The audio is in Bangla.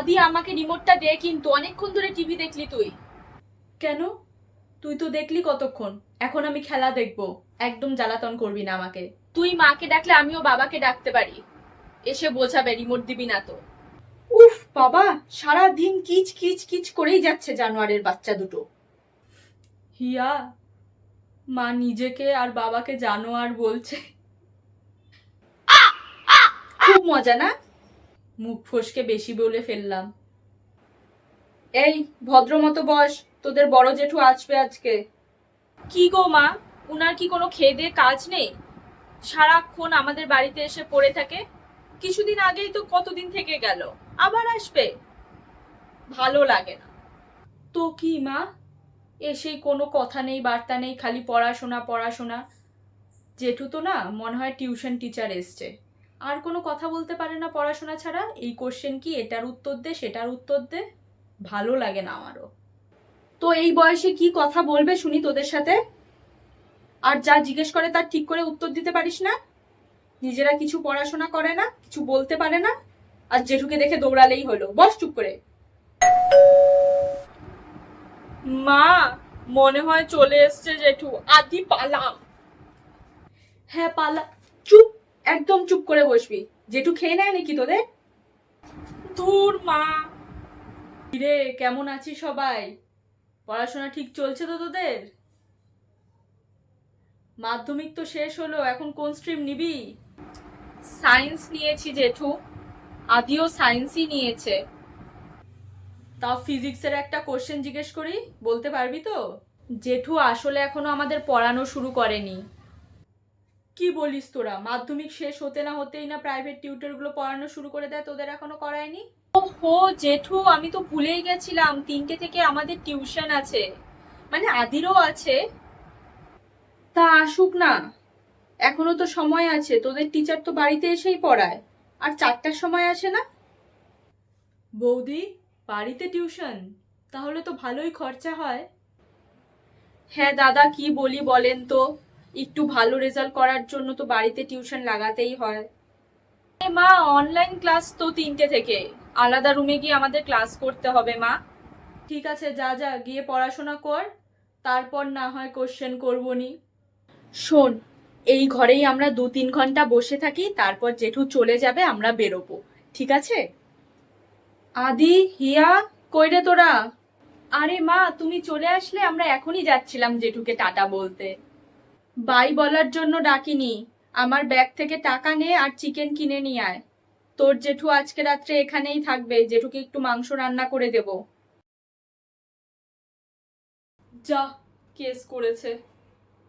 আদি আমাকে রিমোটটা দে, কিন্তু অনেকক্ষণ ধরে টিভি দেখলি তুই। কেন? তুই তো দেখলি কতক্ষণ। এখন আমি খেলা দেখবো। একদম জ্বালাতন করবি না আমাকে। তুই মাকে ডাকলে আমিও বাবাকে ডাকতে পারি, এসে বোঝাবে রিমোট দিবি না তো। উফ বাবা, সারা দিন কিচ কিচ কিচ করেই যাচ্ছে জানোয়ারের বাচ্চা দুটো। হিয়া, মা নিজেকে আর বাবাকে জানোয়ার বলছে। খুব মজা না? মুখ ফসকে বেশি বলে ফেললাম। এই ভদ্রমতো বস, তোদের বড় জেঠু আসবে আজকে। কি গো মা, উনার কি কোনো খেয়ে দিয়ে কাজ নেই? সারাক্ষণ আমাদের বাড়িতে এসে পড়ে থাকে। কিছুদিন আগেই তো কতদিন থেকে গেল, আবার আসবে। ভালো লাগে না। তো কি মা, এসেই কোনো কথা নেই বার্তা নেই, খালি পড়াশোনা পড়াশোনা। জেঠু তো না মনে হয় টিউশন টিচার এসছে, আর কোনো কথা বলতে পারে না পড়াশোনা ছাড়া। এই কোশ্চেন কি, এটার উত্তর দে, সেটার উত্তর দে। ভালো লাগে না আমারও। তো এই বয়সে কি কথা বলবে শুনি তোদের সাথে? আর যা জিজ্ঞেস করে তার ঠিক করে উত্তর দিতে পারিস না। নিজেরা কিছু পড়াশোনা করে না, কিছু বলতে পারে না, আর জেঠুকে দেখে দৌড়ালেই হলো। বস চুপ করে। মা, মনে হয় চলে এসছে জেঠু, আদি পালাম। হ্যাঁ পালা। চুপ, একদম চুপ করে বসবি। জেঠু খেয়ে নেয় নাকি তোদের? ধুর মা। রে, কেমন আছিস সবাই? পড়াশোনা ঠিক চলছে তো তোদের? মাধ্যমিক তো শেষ হলো, এখন কোন স্ট্রিম নিবি? সায়েন্স নিয়েছি জেঠু, আদিও সায়েন্সই নিয়েছে। তাও ফিজিক্সের একটা কোশ্চেন জিজ্ঞেস করি, বলতে পারবি তো? জেঠু আসলে এখনো আমাদের পড়ানো শুরু করেনি। কি বলিস তোরা? মাধ্যমিক শেষ হতে না হতেই না প্রাইভেট টিউটরগুলো পড়ানো শুরু করে দেয়, তোদের এখনো করায়নি? ওহো জেঠু, আমি তো ভুলেই গেছিলাম, 3টে থেকে আমাদের টিউশন আছে, মানে আদিরও আছে। তা আসুক না, এখনো তো সময় আছে। তোদের টিচার তো বাড়িতে এসেই পড়ায়, আর 4টার সময় আসে না? বৌদি, বাড়িতে টিউশন? তাহলে তো ভালোই খরচা হয়। হ্যাঁ দাদা, কি বলি বলেন তো, একটু ভালো রেজাল্ট করার জন্য তো বাড়িতে টিউশন লাগাতেই হয়। মা, অনলাইন ক্লাস তো 3টে থেকে, আলাদা রুমে গিয়ে আমাদের ক্লাস করতে হবে মা। ঠিক আছে, যা যা গিয়ে পড়াশোনা কর, তারপর না হয় কোশ্চেন করবনি। শোন, এই ঘরেই আমরা 2-3 ঘন্টা বসে থাকি, তারপর জেঠু চলে যাবে, আমরা বেরোবো, ঠিক আছে? আদি, হিয়া, কই রে তোরা? আরে মা, তুমি চলে আসলে, আমরা এখনই যাচ্ছিলাম জেঠুকে টাটা বলতে। বাই বলার জন্য ডাকিনি। আমার ব্যাগ থেকে টাকা নে আর চিকেন কিনে নিয়ে আয়। তোর জেঠু আজকে রাত্রে এখানেই থাকবে, জেঠুকে একটু মাংস রান্না করে দেব। যা, কেস করেছে।